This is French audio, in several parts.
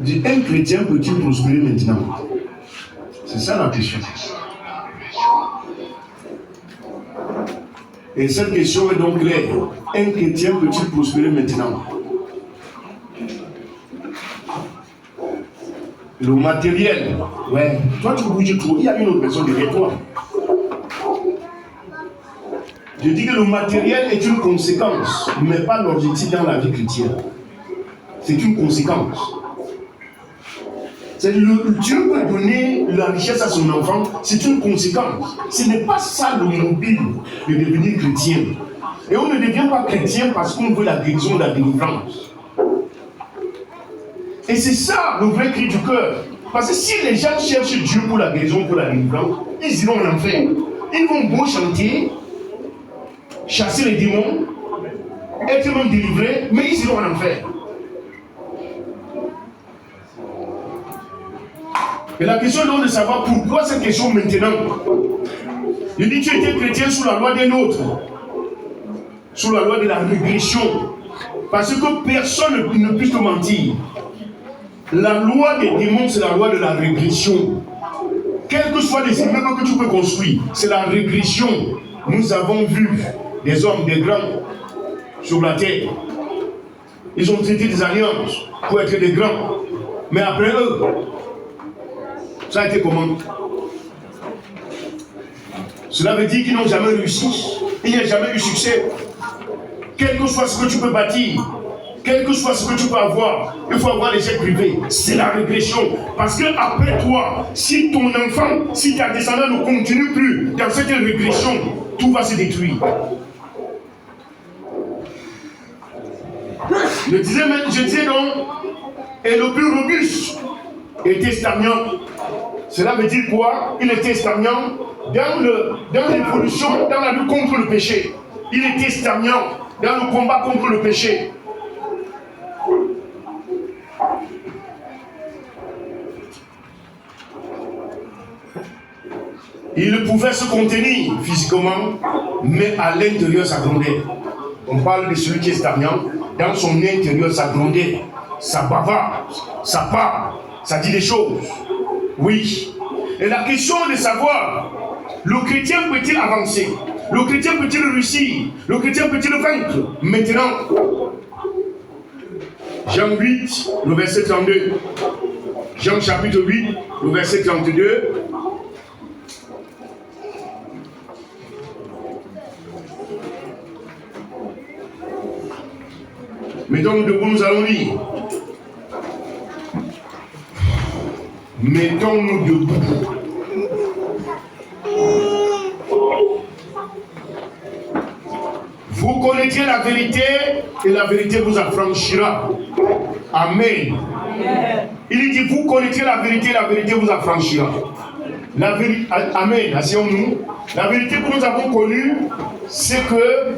Dis, un chrétien peut-il prospérer maintenant? C'est ça la question. Et cette question est donc claire. Un chrétien peut-il prospérer maintenant? Le matériel, ouais. Toi, tu bouges trop. Il y a une autre personne derrière toi. Je dis que le matériel est une conséquence, mais pas l'objectif dans la vie chrétienne. C'est une conséquence. Dieu peut donner la richesse à son enfant, c'est une conséquence. Ce n'est pas ça le mobile de devenir chrétien. Et on ne devient pas chrétien parce qu'on veut la guérison, la délivrance. Et c'est ça le vrai cri du cœur. Parce que si les gens cherchent Dieu pour la guérison, pour la délivrance, ils iront en enfer. Ils vont beau chanter, chasser les démons, être même délivrés, mais ils iront en enfer. Et la question est donc de savoir pourquoi cette question maintenant. Je dis, tu étais chrétien sous la loi d'un autre, sous la loi de la régression. Parce que personne ne peut te mentir. La loi des démons, c'est la loi de la régression. Quels que soient les immeubles que tu peux construire, c'est la régression. Nous avons vu des hommes, des grands sur la terre. Ils ont traité des alliances pour être des grands. Mais après eux, ça a été comment? Cela veut dire qu'ils n'ont jamais réussi. Il n'y a jamais eu succès. Quel que soit ce que tu peux bâtir, quel que soit ce que tu peux avoir, il faut avoir l'échec privé. C'est la régression. Parce que après toi, si ton enfant, si ta descendance ne continue plus dans cette régression, tout va se détruire. Je disais donc, et le plus robuste était stagnant. Cela veut dire quoi? Il était stagnant dans l'évolution, dans la lutte contre le péché. Il était stagnant dans le combat contre le péché. Il pouvait se contenir physiquement, mais à l'intérieur ça grondait. On parle de celui qui est stagnant, dans son intérieur ça grondait, ça bavarde, ça parle, ça dit des choses. Oui. Et la question est de savoir, le chrétien peut-il avancer? Le chrétien peut-il réussir? Le chrétien peut-il vaincre? Maintenant, Jean 8, le verset 32. Jean chapitre 8, le verset 32. Mettons-nous debout, nous allons lire. Mettons-nous debout. Vous connaîtrez la vérité et la vérité vous affranchira. Amen. Il dit, vous connaîtrez la vérité et la vérité vous affranchira. Amen. Asseyons-nous. La vérité que nous avons connue, c'est que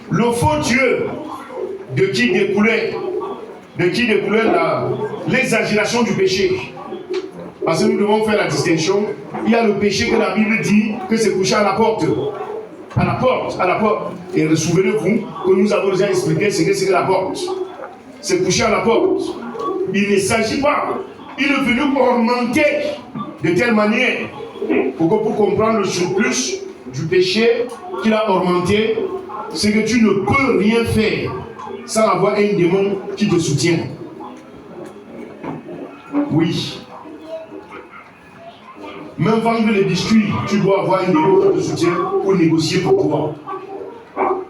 le faux Dieu de qui découlait l'exagération du péché. Parce que nous devons faire la distinction. Il y a le péché que la Bible dit que c'est couché à la porte. À la porte, à la porte. Et souvenez-vous que nous avons déjà expliqué ce que c'est que la porte. C'est couché à la porte. Il ne s'agit pas. Il est venu augmenter de telle manière pour comprendre le surplus du péché qu'il a augmenté, c'est que tu ne peux rien faire sans avoir un démon qui te soutient. Oui. Même vendre les biscuits, tu dois avoir un démon qui te soutient pour négocier pour toi.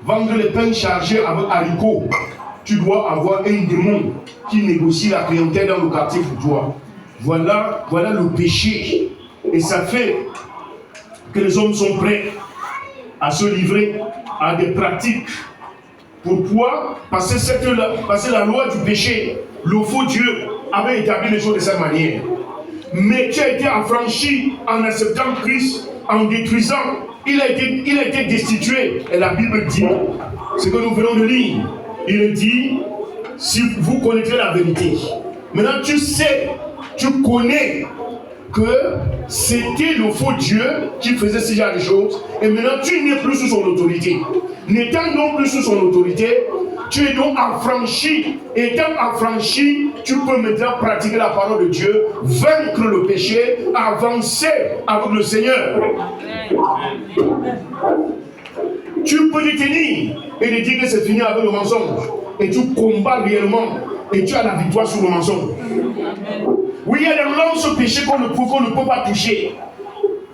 Vendre les pains chargés avec haricots, tu dois avoir un démon qui négocie la clientèle dans le quartier pour toi. Voilà le péché. Et ça fait que les hommes sont prêts à se livrer à des pratiques. Pourquoi? Parce que la loi du péché, le faux Dieu avait établi les choses de cette manière. Mais tu as été affranchi en acceptant Christ, en détruisant. Il a été destitué. Et la Bible dit, ce que nous venons de lire, il dit, si vous connaîtrez la vérité. Maintenant tu sais, tu connais que c'était le faux Dieu qui faisait ce genre de choses. Et maintenant tu n'es plus sous son autorité. N'étant donc plus sous son autorité, tu es donc affranchi. Étant affranchi, tu peux maintenant pratiquer la parole de Dieu, vaincre le péché, avancer avec le Seigneur. Tu peux te tenir et te dire que c'est fini avec le mensonge. Et tu combats réellement. Et tu as la victoire sur le mensonge. Oui, il y a des lances péchés qu'on ne peut pas toucher.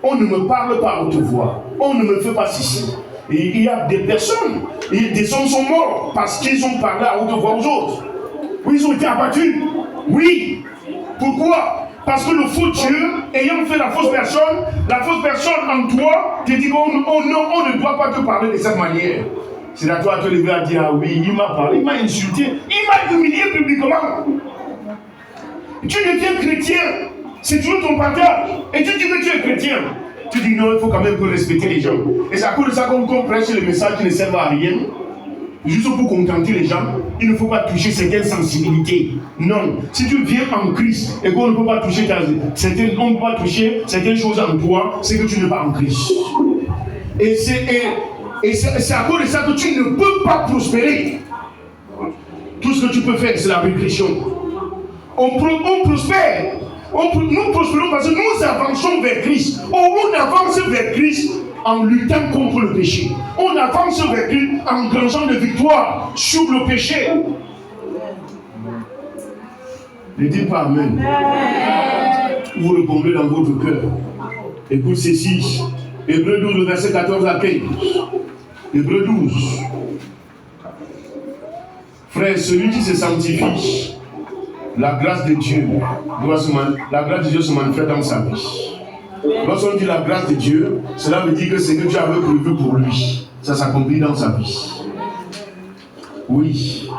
On ne me parle pas à haute voix. On ne me fait pas ceci. Et il y a des personnes, des hommes sont morts parce qu'ils ont parlé à haute voix aux autres. Oui, ils ont été abattus. Oui. Pourquoi? Parce que le faux Dieu, ayant fait la fausse personne en toi, te dit on ne doit pas te parler de cette manière. C'est à toi de te lever à dire, ah oui, il m'a parlé, il m'a insulté, il m'a humilié publiquement. Tu deviens chrétien, c'est toujours ton partage. Et tu dis que tu es chrétien. Tu dis non, il faut quand même respecter les gens. Et c'est à cause de ça qu'on prêche les messages qui ne servent à rien. Juste pour contenter les gens, il ne faut pas toucher certaines sensibilités. Non, si tu viens en Christ et qu'on ne peut pas toucher on ne peut pas toucher certaines choses en toi, c'est que tu n'es pas en Christ. Et c'est à cause de ça que tu ne peux pas prospérer. Tout ce que tu peux faire, c'est la régression. On prospère. Nous prospérons parce que nous avançons vers Christ. On avance vers Christ en luttant contre le péché. On avance vers Christ en grangeant de victoire sur le péché. Ne dites pas Amen. Vous répondez dans votre cœur. Écoute ceci. Hébreux 12, verset 14 à 15. Hébreux 12. Frère, celui qui se sanctifie, la grâce de Dieu se manifeste dans sa vie. Lorsqu'on dit la grâce de Dieu, cela veut dire que ce que Dieu avait prévu pour lui, ça s'accomplit dans sa vie. Oui.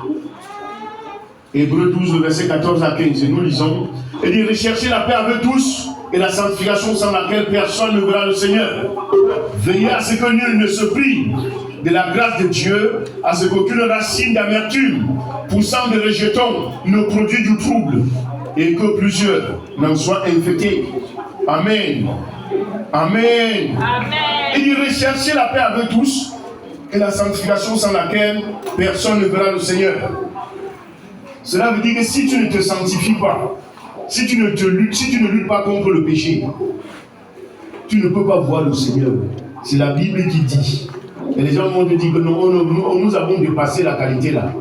Hébreux 12, verset 14 à 15, et nous lisons. Il dit, recherchez la paix avec tous et la sanctification sans laquelle personne ne verra le Seigneur. Veillez à ce que nul ne se prive de la grâce de Dieu, à ce qu'aucune racine d'amertume, poussant de rejetons, ne produit du trouble, et que plusieurs n'en soient infectés. Amen. Amen. Amen. Il dit rechercher la paix avec tous et la sanctification sans laquelle personne ne verra le Seigneur. Cela veut dire que si tu ne te sanctifies pas, si tu ne luttes pas contre le péché, tu ne peux pas voir le Seigneur. C'est la Bible qui dit. Et les gens vont te dire que nous avons dépassé la qualité là.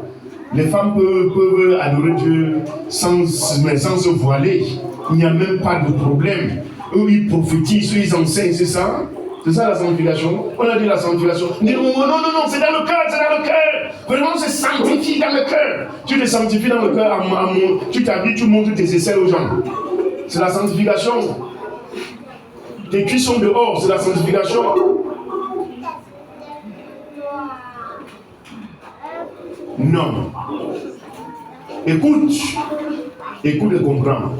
Les femmes peuvent adorer Dieu sans se voiler. Il n'y a même pas de problème. Eux, ils prophétisent, eux, ils enseignent, c'est ça? C'est ça la sanctification? On a dit la sanctification. On dit non, c'est dans le cœur, c'est dans le cœur. Vraiment, c'est sanctifié dans le cœur. Tu te sanctifies dans le cœur, tu t'habilles, tu montres tes aisselles aux gens. C'est la sanctification. Tes cuisses sont dehors, c'est la sanctification. Non. Écoute et comprends.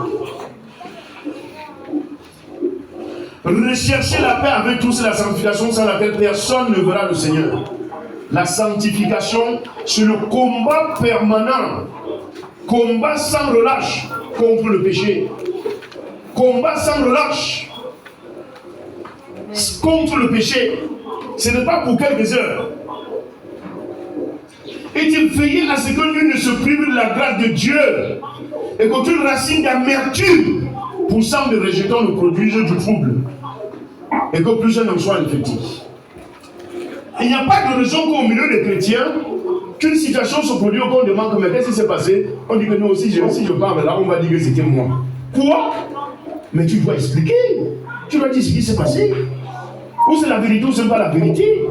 Recherchez la paix avec tous et la sanctification sans laquelle personne ne verra le Seigneur. La sanctification, c'est le combat permanent. Combat sans relâche contre le péché. Combat sans relâche contre le péché. Ce n'est pas pour quelques heures. Et tu veilles à ce que nul ne se prive de la grâce de Dieu et qu'aucune racine d'amertume poussant de rejetons ne produise du trouble et que plusieurs n'en soient infectés. Il n'y a pas de raison qu'au milieu des chrétiens, qu'une situation se produit au qu'on demande mais qu'est-ce qui s'est passé? On dit que nous aussi, si je parle là, on va dire que c'était moi. Quoi? Mais tu dois expliquer. Tu dois dire ce qui s'est passé. Ou c'est la vérité ou ce n'est pas la vérité.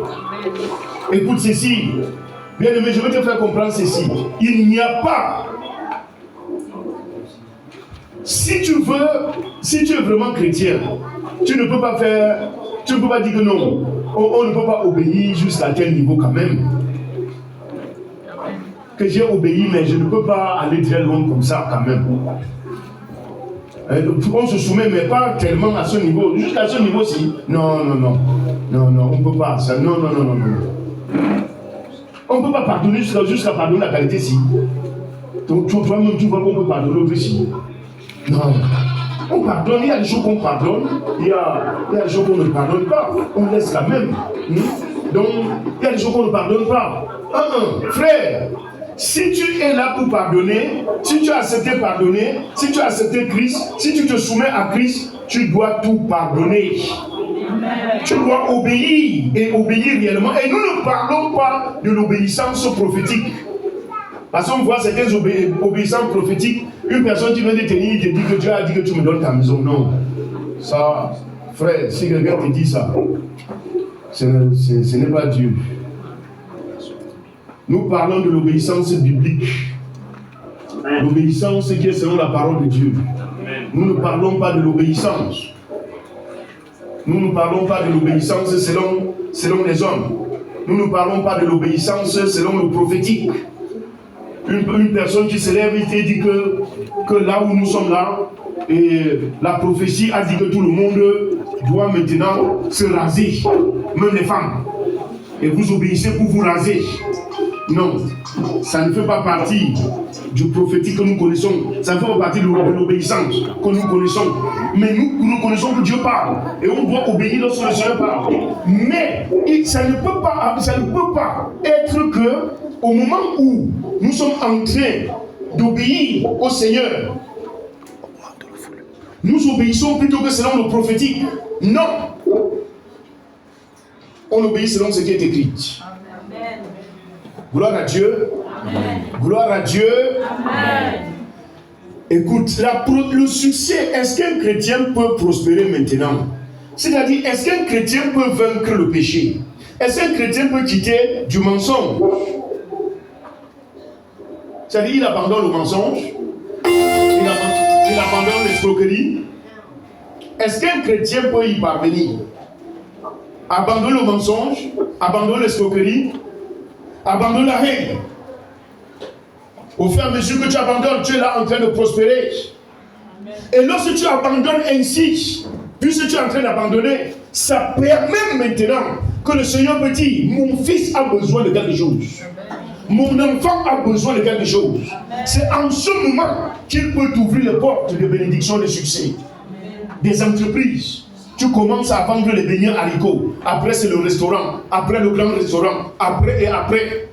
Écoute ceci. Bien aimé, je vais te faire comprendre ceci. Il n'y a pas. Si tu es vraiment chrétien, tu ne peux pas dire que non. On ne peut pas obéir jusqu'à tel niveau quand même. Que j'ai obéi, mais je ne peux pas aller très loin comme ça quand même. On se soumet, mais pas tellement à ce niveau. Jusqu'à ce niveau-ci. Non, on ne peut pas. Ça. Non. On ne peut pas pardonner jusqu'à pardonner la qualité si. Donc toi-même, tu vois qu'on peut pardonner aussi. Non. On pardonne, il y a des choses qu'on pardonne, il y a des choses qu'on ne pardonne pas. On laisse quand même. Donc, il y a des choses qu'on ne pardonne pas. Frère, si tu es là pour pardonner, si tu as accepté pardonner, si tu as accepté Christ, si tu te soumets à Christ, tu dois tout pardonner. Tu dois obéir et obéir réellement. Et nous ne parlons pas de l'obéissance prophétique. Parce qu'on voit certaines obéissances prophétiques. Une personne qui vient de te dire, te dit que Dieu a dit que tu me donnes ta maison. Non. Ça, frère, si quelqu'un te dit ça, ce n'est pas Dieu. Nous parlons de l'obéissance biblique. L'obéissance qui est selon la parole de Dieu. Nous ne parlons pas de l'obéissance. Nous ne parlons pas de l'obéissance selon les hommes. Nous ne parlons pas de l'obéissance selon le prophétique. Une personne qui se lève et dit que là où nous sommes là, et la prophétie a dit que tout le monde doit maintenant se raser, même les femmes. Et vous obéissez pour vous raser. Non, ça ne fait pas partie du prophétique que nous connaissons. Ça ne fait pas partie de l'obéissance que nous connaissons. Mais nous connaissons que Dieu parle. Et on doit obéir lorsque le Seigneur parle. Mais ça ne peut pas être que au moment où nous sommes en train d'obéir au Seigneur, nous obéissons plutôt que selon le prophétique. Non. On obéit selon ce qui est écrit. Amen. Gloire à Dieu. Amen. Gloire à Dieu. Amen. Écoute, le succès, est-ce qu'un chrétien peut prospérer maintenant? C'est-à-dire, est-ce qu'un chrétien peut vaincre le péché? Est-ce qu'un chrétien peut quitter du mensonge? C'est-à-dire, il abandonne le mensonge, il abandonne l'escroquerie. Est-ce qu'un chrétien peut y parvenir? Abandonne le mensonge, abandonne l'escroquerie, abandonne la haine. Au fur et à mesure que tu abandonnes, tu es là en train de prospérer. Et lorsque tu abandonnes ainsi, puisque tu es en train d'abandonner, ça permet maintenant que le Seigneur peut dire, mon fils a besoin de quelque chose. Mon enfant a besoin de quelque chose. C'est en ce moment qu'il peut t'ouvrir les portes de bénédiction, de succès. Des entreprises. Tu commences à vendre les beignets haricots. Après, c'est le restaurant. Après, le grand restaurant. Après et après.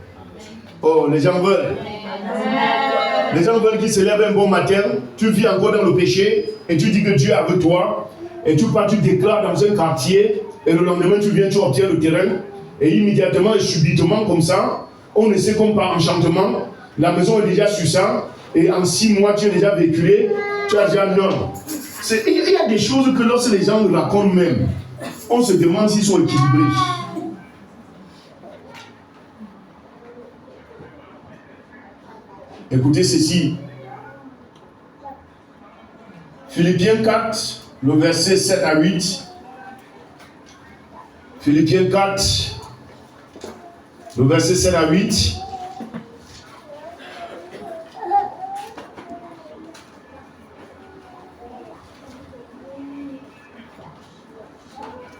Oh, les gens veulent. Les gens veulent qu'ils se lèvent un bon matin. Tu vis encore dans le péché. Et tu dis que Dieu est avec toi. Et tu pars, tu déclares dans un quartier. Et le lendemain, tu viens, tu obtiens le terrain. Et immédiatement et subitement, comme ça, on ne sait comme par enchantement. La maison est déjà sur ça. Et en 6 mois, tu es déjà véhiculé. Tu as déjà non. Il y a des choses que lorsque les gens nous racontent même, on se demande s'ils sont équilibrés. Écoutez ceci. Philippiens 4, le verset 7 à 8. Philippiens 4, le verset 7 à 8.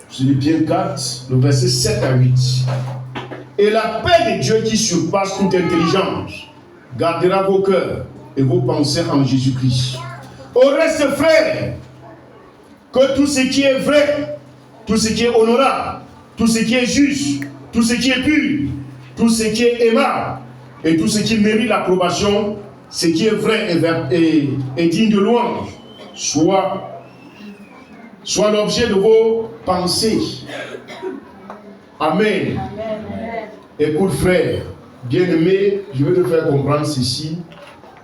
Philippiens 4, le verset 7 à 8. Et la paix de Dieu qui surpasse toute intelligence gardera vos cœurs et vos pensées en Jésus-Christ. Au reste, frères, que tout ce qui est vrai, tout ce qui est honorable, tout ce qui est juste, tout ce qui est pur, tout ce qui est aimable et tout ce qui mérite l'approbation, ce qui est vrai et digne de louange, soit l'objet de vos pensées. Amen. Amen. Écoute frère, bien-aimé, je vais te faire comprendre ceci.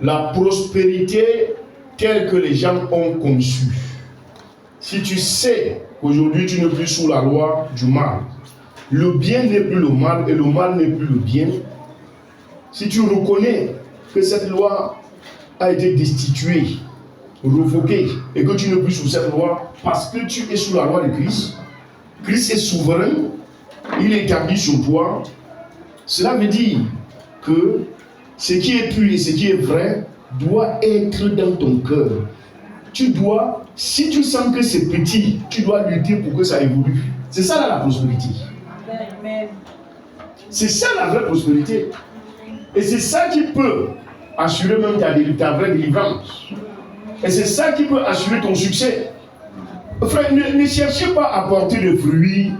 La prospérité telle que les gens ont conçue. Si tu sais qu'aujourd'hui tu n'es plus sous la loi du mal, le bien n'est plus le mal et le mal n'est plus le bien. Si tu reconnais que cette loi a été destituée, revoquée, et que tu n'es plus sous cette loi parce que tu es sous la loi de Christ, Christ est souverain, il est établi sur toi. Cela veut dire que ce qui est pur et ce qui est vrai doit être dans ton cœur. Tu dois, si tu sens que c'est petit, tu dois lutter pour que ça évolue. C'est ça là, la prospérité. Amen. C'est ça la vraie prospérité. Et c'est ça qui peut assurer même ta vraie délivrance. Et c'est ça qui peut assurer ton succès. Frère, ne cherchez pas à porter de fruits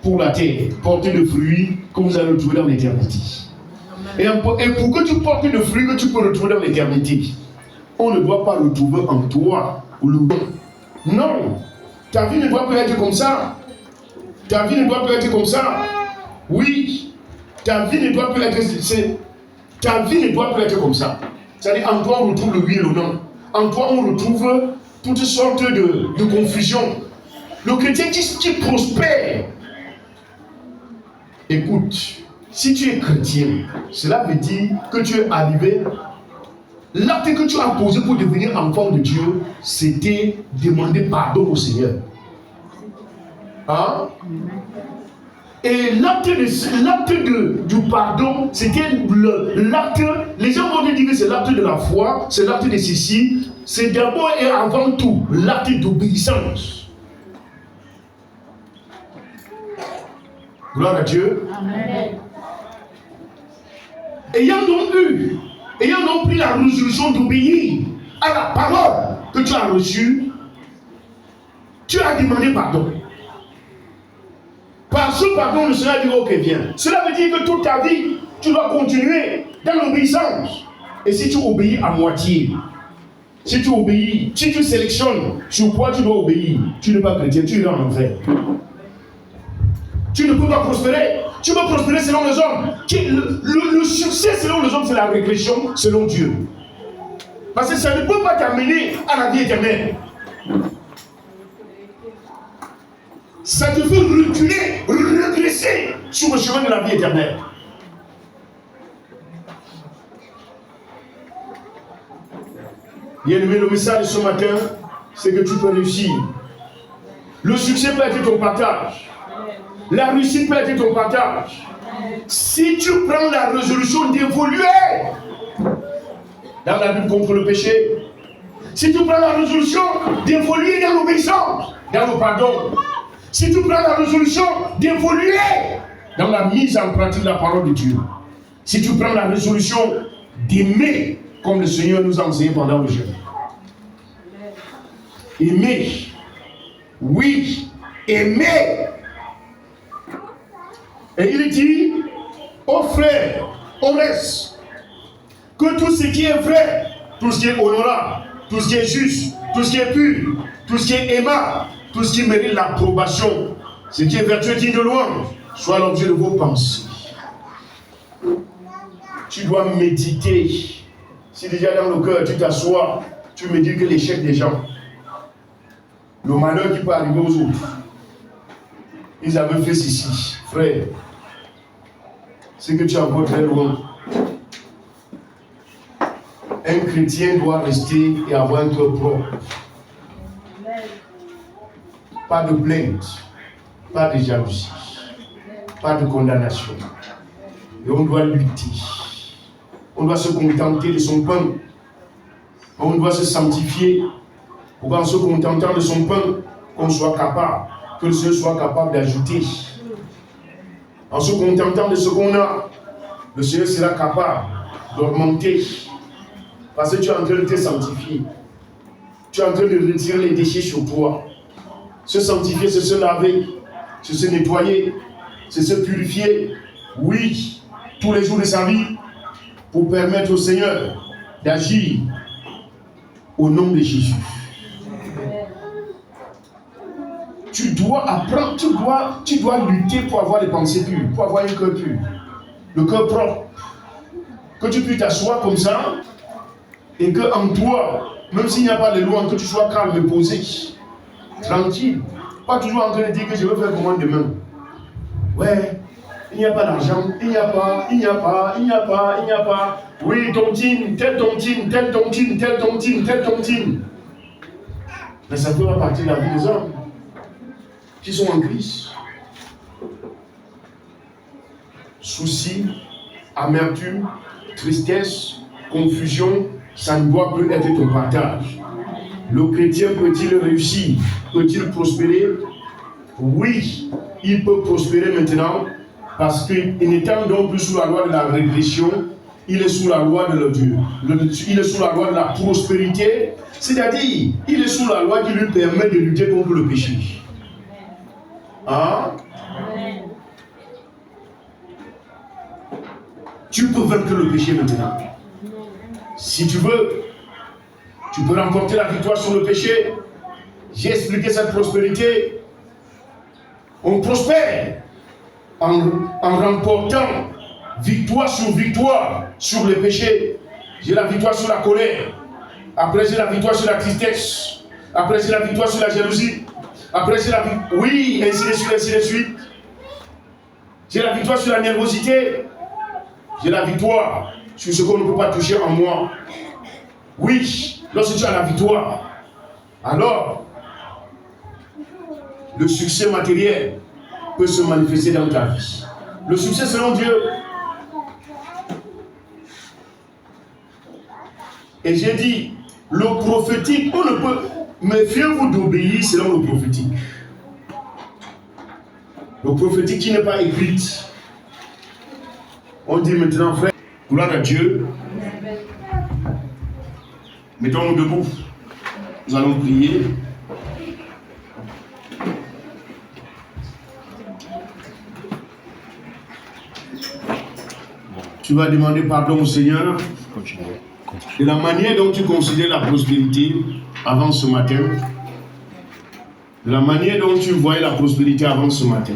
pour la terre, porter le fruit que vous allez retrouver dans l'éternité. Et pour que tu portes le fruit que tu peux retrouver dans l'éternité, on ne doit pas le trouver en toi ou le bon. Non, ta vie ne doit pas être comme ça. Ta vie ne doit pas être comme ça. Oui, ta vie ne doit pas être. Ta vie ne doit pas être comme ça. C'est-à-dire, en toi on retrouve le oui et le non. En toi on retrouve toutes sortes de confusion. Le chrétien qui prospère. Écoute, si tu es chrétien, cela veut dire que tu es arrivé. L'acte que tu as posé pour devenir enfant de Dieu, c'était demander pardon au Seigneur. Hein? Et l'acte du pardon, c'était l'acte, les gens vont dire que c'est l'acte de la foi, c'est l'acte de ceci, c'est d'abord et avant tout l'acte d'obéissance. Gloire à Dieu. Amen. Ayant donc pris la résolution d'obéir à la parole que tu as reçue, tu as demandé pardon. Par ce pardon, le Seigneur dit ok, viens. Cela veut dire que toute ta vie, tu dois continuer dans l'obéissance. Et si tu obéis à moitié, si tu obéis, si tu sélectionnes sur quoi tu dois obéir, tu n'es pas chrétien, tu iras en enfer. Tu ne peux pas prospérer. Tu peux prospérer selon les hommes. Le succès selon les hommes, c'est la régression selon Dieu. Parce que ça ne peut pas t'amener à la vie éternelle. Ça te fait reculer, régresser sur le chemin de la vie éternelle. Bien-aimé, le message de ce matin, c'est que tu peux réussir. Le succès peut être ton partage. La réussite peut être ton partage. Si tu prends la résolution d'évoluer dans la lutte contre le péché, si tu prends la résolution d'évoluer dans l'obéissance, dans le pardon, si tu prends la résolution d'évoluer dans la mise en pratique de la parole de Dieu, si tu prends la résolution d'aimer comme le Seigneur nous a enseigné pendant le jeûne. Aimer. Oui, aimer. Et il dit aux frères, au reste, que tout ce qui est vrai, tout ce qui est honorable, tout ce qui est juste, tout ce qui est pur, tout ce qui est aimable, tout ce qui mérite l'approbation, ce qui est vertueux digne de louange, soit l'objet de vos pensées. Tu dois méditer. Si déjà dans le cœur tu t'assois, tu médites que l'échec des gens, le malheur qui peut arriver aux autres. Ils avaient fait ceci, frère. C'est que tu es encore très loin. Un chrétien doit rester et avoir un cœur propre. Pas de plainte, pas de jalousie, pas de condamnation. Et on doit lutter. On doit se contenter de son pain. On doit se sanctifier pour qu'en se contentant de son pain, qu'on soit capable, que le Seigneur soit capable d'ajouter. En se contentant de ce qu'on a, le Seigneur sera capable d'augmenter. Parce que tu es en train de te sanctifier. Tu es en train de retirer les déchets sur toi. Se sanctifier, c'est se laver, c'est se nettoyer, c'est se purifier. Oui, tous les jours de sa vie, pour permettre au Seigneur d'agir au nom de Jésus. Tu dois apprendre, tu dois lutter pour avoir des pensées pures, pour avoir un cœur pur, le cœur propre. Que tu puisses t'asseoir comme ça, et que en toi, même s'il n'y a pas de loi, que tu sois calme et posé, tranquille. Pas toujours en train de dire que je veux faire comment demain. Ouais, il n'y a pas d'argent, il n'y a pas. Oui, tontine, tel tontine, tel tontine, tel tontine, tel tontine. Mais ça peut pas partir de la vie des hommes qui sont en Christ. Soucis, amertume, tristesse, confusion, ça ne doit plus être ton partage. Le chrétien peut-il réussir? Peut-il prospérer? Oui, il peut prospérer maintenant parce qu'il n'étant donc plus sous la loi de la régression, il est sous la loi de Dieu. Il est sous la loi de la prospérité, c'est-à-dire il est sous la loi qui lui permet de lutter contre le péché. Hein? Tu peux vaincre le péché maintenant. Si tu veux, tu peux remporter la victoire sur le péché. J'ai expliqué cette prospérité. On prospère en remportant victoire sur le péché. J'ai la victoire sur la colère. Après, j'ai la victoire sur la tristesse. Après, j'ai la victoire sur la jalousie. Après, j'ai la victoire. Oui, ainsi de suite, ainsi de suite. J'ai la victoire sur la nervosité. J'ai la victoire sur ce qu'on ne peut pas toucher en moi. Oui, lorsque tu as la victoire, alors le succès matériel peut se manifester dans ta vie. Le succès selon Dieu. Et j'ai dit, le prophétique, on ne peut... Méfiez-vous d'obéir selon le prophétique. Le prophétique qui n'est pas écrit. On dit maintenant, frère, gloire à Dieu. Mettons-nous debout. Nous allons prier. Tu vas demander pardon au Seigneur de la manière dont tu considères la prospérité avant ce matin. De la manière dont tu voyais la prospérité avant ce matin.